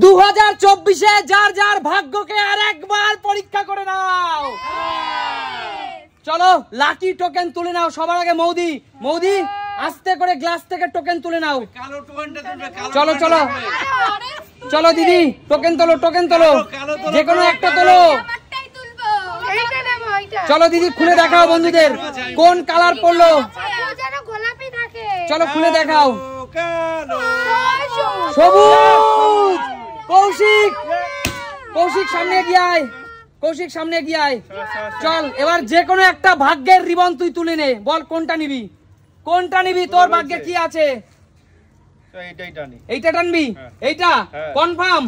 2024-এ যার যার ভাগ্যকে আরেকবার পরীক্ষা করে নাও। চলো লাকি টোকেন তুলে নাও। সবার আগে মৌদি আস্তে করে গ্লাস থেকে টোকেন তুলে নাও। চলো চলো চলো দিদি, টোকেন তোলো, যে কোনো একটা তোলো। চলো দিদি খুলে দেখাও বন্ধুদের কোন কালার পড়লো। চলো খুলে দেখাও। সবুজ। কৌশিক সামনে গিয়ে আয়। চল এবার যে কোনো একটা ভাগ্যের রিবন তুই তুলে নে। বল কোনটা নিবি, তোর ভাগ্যে কি আছে? এইটা টানবি? এইটা কনফার্ম?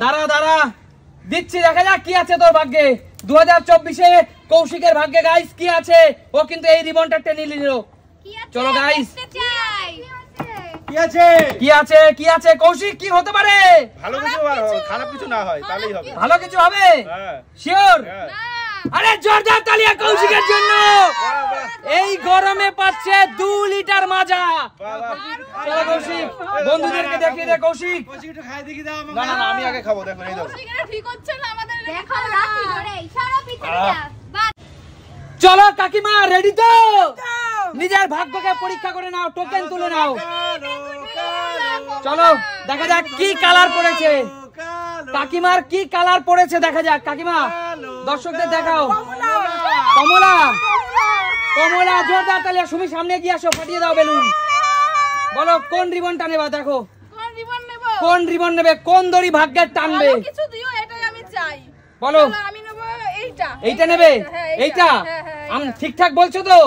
দাঁড়া দিচ্ছি, দেখা যাক কি আছে তোর ভাগ্যে। 2024-এ কৌশিকের ভাগ্যে গাইস কি আছে। ও কিন্তু এই রিবনটা টেনে নিল। চলো গাইস কি আছে কৌশিক, কি হতে পারে? ভালো কিছু, খারাপ কিছু না হয় তাহলেই হবে। ভালো কিছু হবে? শিওর? আরে জোরদার তালিয়া কৌশিকের জন্য। এই গরমে পাচ্ছে 2 লিটার মাজা। চলো কৌশিক বন্ধুদেরকে দেখিয়ে দে। কৌশিক একটু খাই দেখি দাও। না আমি আগে খাবো। দেখো এই দাও। ঠিক হচ্ছে না আমাদের। দেখো রাখি ধরে ইশারা পিছনে যা। চলো কাকিমা রেডি তো? নিজের ভাগ্যকে পরীক্ষা করে নাও, টোকেন তুলে নাও। চলো দেখা যাক কি কালার পড়েছে। কাকিমার কি কালার পড়েছে দেখা যাক। কাকিমা দর্শকদের দেখাও। কমলা জোরদার তালিয়া। সুমি সামনে গিয়ে আসো, ফাটিয়ে দাও বেলুন। বলো কোন রিবনটা নেবা? দেখো কোন রিবন নেবে, কোন দড়ি ভাগ্যের টানবে। বলো এইটা নেবে? এইটা ঠিকঠাক বলছো তো?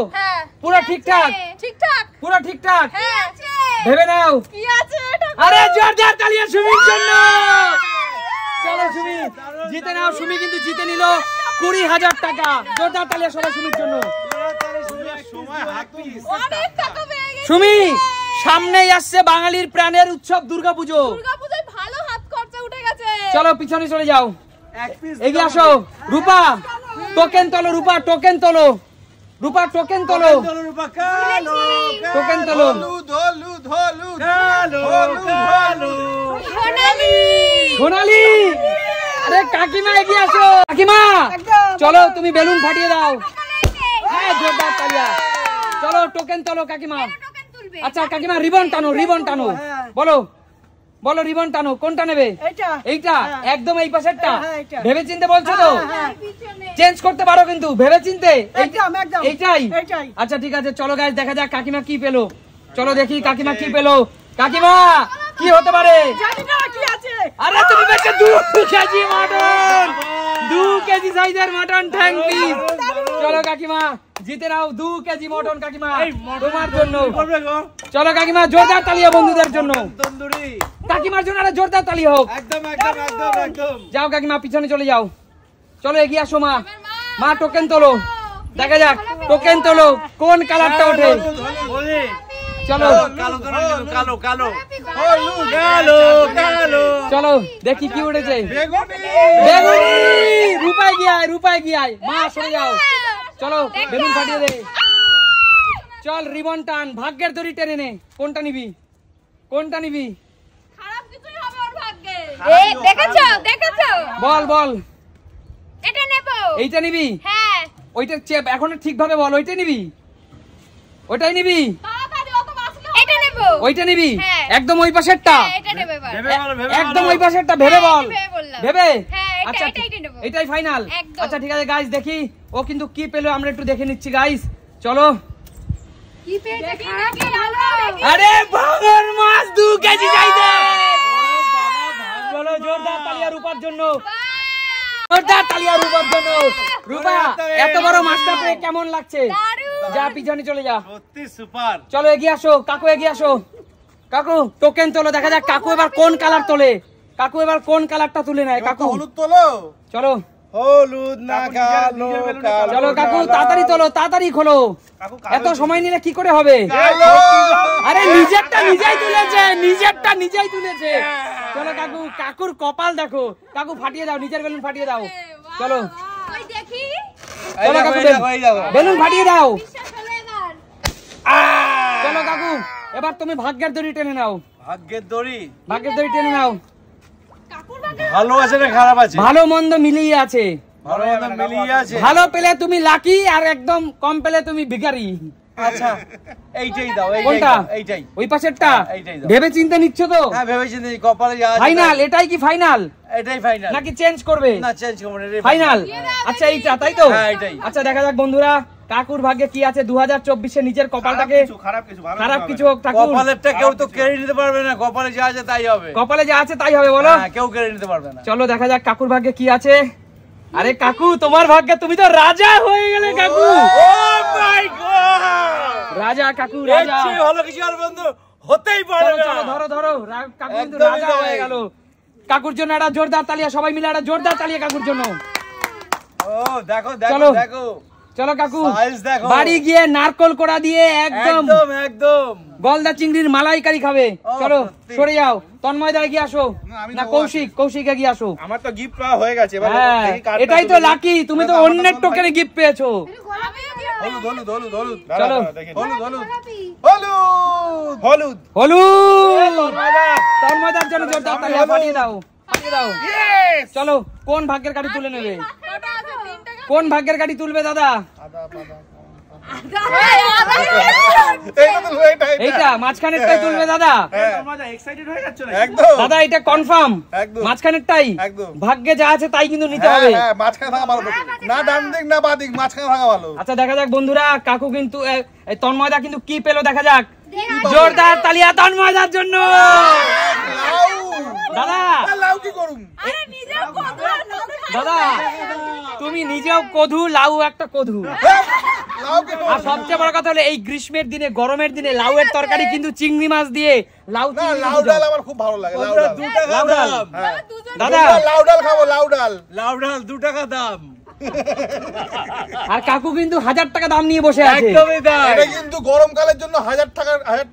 পুরো ঠিকঠাক? পুরো ঠিকঠাক ভেবে নাও। আরে জোরদার তালিয়া সুমির জন্য। চলো সুমি জিতে নাও। সুমি কিন্তু জিতে নিল 20,000 টাকা। জোরদার তালিয়া সবাই সুমির জন্য। সুমি সামনেই আসছে বাঙালির প্রাণের উৎসব দুর্গাপুজো। চলো পিছনে চলে যাও, এগিয়ে আসো। রূপা টোকেন তোলো। টোকেন তোলো। সোনালি আরে কাকিমা এগিয়ে আসো। কাকিমা চলো তুমি বেলুন ফাটিয়ে দাও। হ্যাঁ জোরদার তালিয়া। চলো টোকেন তোলো কাকিমা। আচ্ছা কাকিমা রিবন টানো। বলো রিবন টানো। কোনটা নেবে? এইটা একদম এই পাশেরটা। ভেবে চিনতে বলছো তো? চেঞ্জ করতে পারো কিন্তু ভেবে চিনতে। এইটাই? আচ্ছা ঠিক আছে চলো গাইস দেখা যাক কাকিমা কি পেলো। চলো দেখি কাকিমা কি পেলো। কাকিমা কি হতে পারে? আরে তুমি পেয়েছো 2 কেজি মটন। 2 কেজি সাইজের মটন ঠ্যাং পিস। চলো কাকিমা জিতে নাও 2 কেজি মটন কাকিমা তোমার জন্য। চলো কাকিমা জোরদার তালিয়া বন্ধুদের জন্য। কাকিমার জন্য আরে জোরদার তালি হোক। একদম। যাও কাকিমা পিছনে চলে যাও। চলো এগিয়ে আসো মা টোকেন তোলো। দেখা যাক টোকেন তোলো কোন কালারটা ওঠে। চলো চলো দেখি কি উঠেছে। বেগুনি। রূপায় গিয়ায়। মা সরে যাও। চলো বেলুন ফাটিয়ে দে। চল রিবন টান, ভাগ্যের দড়ি টেনে নে। কোনটা নিবি? খারাপ কিছুই হবে ওর ভাগ্যে। দেখেছো? বল এটা নেব। এইটা নিবি? হ্যাঁ। ওইটা চেপ এখন ঠিকভাবে বল। ওইটাই নিবি? তাড়াতাড়ি অত বাসলো। এটা নেব। ওইটা নিবি? একদম ওই পাশেরটা? হ্যাঁ এটা নেব এবার। একদম ওই পাশেরটা ভেবে বল। ভেবে? হ্যাঁ আচ্ছা এটাই নেব। এটাই ফাইনাল? একদম। আচ্ছা ঠিক আছে গাইস দেখি ও কিন্তু কি পেলো আমরা একটু দেখে নিচ্ছি গাইস। চলো কি পেয়েছে দেখি ভালো। আরে ভাঙর মাছ 2 কেজি চাইছে। বলো জোরদার তালিয়া রূপার জন্য। রূপা এত বড় মাছটা পেয়ে কেমন লাগছে? যা পিছনে চলে যা। সত্যি সুপার। চলো এগিয়ে আসো কাকু, এগিয়ে আসো। কাকু টোকেন তোলো। দেখা যাক কাকু এবার কোন কালার তোলে। কাকু এবার কোন কালারটা তুলে নেয়। কাকু হলুদ তোলো। চলো হলুদ না কালো। চলো কাকু তাড়াতাড়ি তোলো, তাড়াতাড়ি খোলো। এত সময় নিলে কি করে হবে? আরে নিজেরটা নিজেই তুলেছে। চলো কাকুর কপাল দেখো। কাকু ফাটিয়ে দাও, নিজের বেলুন ফাটিয়ে দাও। চলো ওই দেখি। চলো কাকু বেলুন ফাটিয়ে দাও। চলো কাকু এবার তুমি ভাগ্যের দড়ি টেনে নাও। ভাগ্যের দড়ি টেনে নাও। ভালো আছে না খারাপ আছে? ভালো মন্দ মিলিয়ে আছে। ভালো মন্দ মিলিয়ে আছে। ভালো পেলে তুমি লাকি, আর একদম কম পেলে তুমি ভিখারি। আচ্ছা এইটাই দাও, কোনটা? এইটাই। ওই পাশেরটা? এইটাই দাও। ভেবে চিন্তে নিচ্ছ তো? হ্যাঁ ভেবেছি কপালে যা আছে ফাইনাল? এটাই কি ফাইনাল এটাই ফাইনাল নাকি চেঞ্জ করবে? না চেঞ্জ করব না, এটাই ফাইনাল। আচ্ছা এইটা, তাই তো? হ্যাঁ, এটাই। আচ্ছা দেখা যাক বন্ধুরা, কাকুর ভাগ্যে কি আছে 2024-এ নিজের কপালটাকে। খারাপ কিছু হোক ঠাকুর, কপালেরটা কেউ তো কেড়ে নিতে পারবে না, কপালে যা আছে তাই হবে। কপালে যা আছে তাই হবে, বলো। হ্যাঁ, কেউ কেড়ে নিতে পারবে না। চলো দেখা যাক কাকুর ভাগ্যে কি আছে। আরে কাকু, তোমার ভাগ্যে তুমি তো রাজা হয়ে গেলে কাকু। ও মাই গড! রাজা কাকু, রাজা। এর চেয়ে ভালো কিছু আর বন্ধু হতেই পারে চলো না। চলো, ধরো ধরো, কাকু কিন্তু একদমই রাজা তাই। হয়ে গেল। কাকুর জন্য একটা জোরদার তালিয়া, সবাই মিলে একটা জোরদার তালিয়া কাকুর জন্য। ও দেখো চলো। দেখো দেখো, চলো কাকু, সাইজ দেখো। বাড়ি গিয়ে নারকল কোড়া দিয়ে একদম একদম একদম গলদা চিংড়ির মালাইকারি খাবে। ও, চলো সত্যি। সরে যাও, তন্ময় দা এগিয়ে আসো। আমি না তো কৌশিক, কৌশিক এগিয়ে আসো। আমার তো গিফট পাওয়া হয়ে গেছে এবার হ্যাঁ, এই কার্ডটা এটাই তো তুলে দিই। লাকি, তুমি তো আমার অন্যের তো টোকেনে গিফট পেয়েছো। হলুদ হলুদ হলুদ হলুদ চলো। হলুদ হলুদ হলুদ হলুদ হলুদ। তন্ময়দার জন্য জোরদার তালিয়া, পাঠিয়ে দাও, পাঠিয়ে দাও। চলো, কোন ভাগ্যের গাড়ি তুলে নেবে? কোন ভাগ্যের গাড়ি তুলবে দাদা? এইটা মাঝখানেরটাই তুলবে দাদা? একদম দাদা এটা কনফার্ম, একদম। মাঝখানেরটাই। একদম। ভাগ্যে যা আছে তাই কিন্তু নিতে হবে। মাঝখানে থাকা ভালো, না ডান দিক না বাঁ দিক, মাঝখানে থাকা ভালো। আচ্ছা দেখা যাক বন্ধুরা, কাকু কিন্তু তন্ময়দা কিন্তু কি পেলো দেখা যাক। জোরদার তালিয়া তন্ময়দার জন্য। দাদা, লাউ কি করুম? দাদা তুমি নিজেও কধু, লাউ একটা কধু। লাউ কি আর সবচেয়ে বড় কথা হলো এই গ্রীষ্মের দিনে, গরমের দিনে লাউয়ের তরকারি কিন্তু চিংড়ি মাছ দিয়ে, লাউ না, চিংড়ি লাউ মাছ ডাল আমার খুব ভালো লাগে। লাউ ডাল 2 টাকা লাউ ডাল। দাম। হ্যাঁ। দাদা লাউ ডাল খাবো, লাউ ডাল। লাউ ডাল 2 টাকা দাম। আর কাকু কিন্তু 1000 টাকা দাম নিয়ে বসে আছে। একদমই তাই। এটা কিন্তু গরমকালের জন্য 1000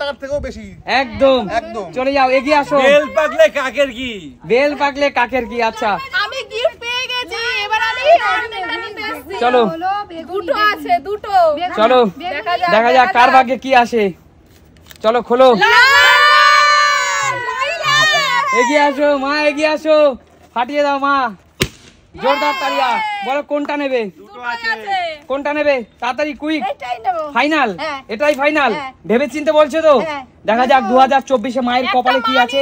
টাকার থেকেও বেশি। একদম একদম। চলে যাও, এগিয়ে আসো। বেল পাকলে কাকের কি? বেল পাকলে কাকের কি? আচ্ছা আমি গিফট পেয়ে গেছি, এবার আমি অর্ডারটা নিতে এসেছি। চলো। দুটো আছে, দুটো। চলো দেখা যাক কার ভাগ্যে কি আসে। চলো খোলো, এগিয়ে আসো মা, এগিয়ে আসো, ফাটিয়ে দাও মা। জোরদার তালিয়া, বলো কোনটা নেবে? কোনটা নেবে? তাড়াতাড়ি কুইক। এটাই নেব। ফাইনাল? হ্যাঁ। এটাই ফাইনাল? হ্যাঁ। ভেবে চিন্তে বলছো তো? হ্যাঁ। দেখা যাক 2024-এ মায়ের কপালে কি আছে।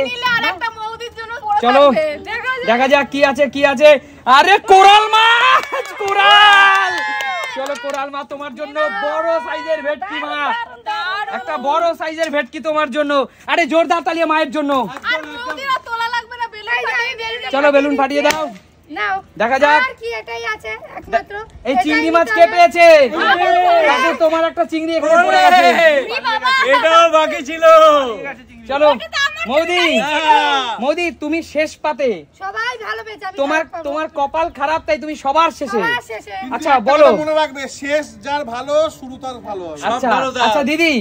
চলো দেখা যাক কি আছে, কি আছে। আরে কোরাল মাছ, কোরাল। চলো কোরাল মা, তোমার জন্য বড় সাইজের ভেটকি মা, একটা বড় সাইজের ভেটকি তোমার জন্য। আরে জোরদার তালিয়া মায়ের জন্য। চলো বেলুন ফাটিয়ে দাও, নাও দেখা যাক। আর কি এটাই আছে একমাত্র। এই চিংড়ি মাছ কে পেয়েছে? কাকু তোমার একটা চিংড়ি এখানে পড়ে আছে। এটাও বাকি ছিল। চলো মৌদি, মৌদি তুমি শেষ পাতে, সবাই ভালো পেয়েছে, আমি তোমার খারাপ পাবো। তোমার কপাল খারাপ তাই তুমি সবার শেষে। সবার শেষে। আচ্ছা বলো। মনে রাখবে, শেষ যার ভালো শুরু তার ভালো হবে। আচ্ছা ভালো দাও। আচ্ছা দিদি,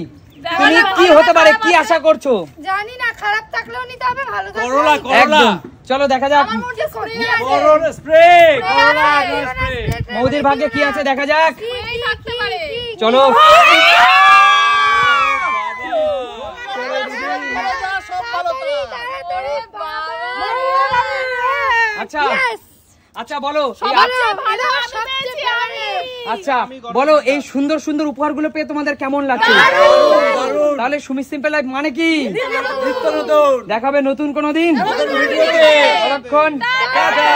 তুমি কি হতে পারে, কি আশা করছো? জানি না, খারাপ থাকলেও নিতে হবে, ভালো করলা, থাকলেও করলা। একদম। চলো দেখা যাক আমার মধ্যে স্প্রে আছে। করলা স্প্রে, করলা স্প্রে। মৌদির ভাগ্যে কি আছে দেখা যাক। এই থাকতে পারে। চলো আচ্ছা আচ্ছা বলো আচ্ছা বলো, এই সুন্দর সুন্দর উপহারগুলো পেয়ে তোমাদের কেমন লাগছে? তাহলে সুমি সিম্পল লাইফ মানে কি? দেখাবে নতুন কোনো দিন। ততক্ষণ টাটা।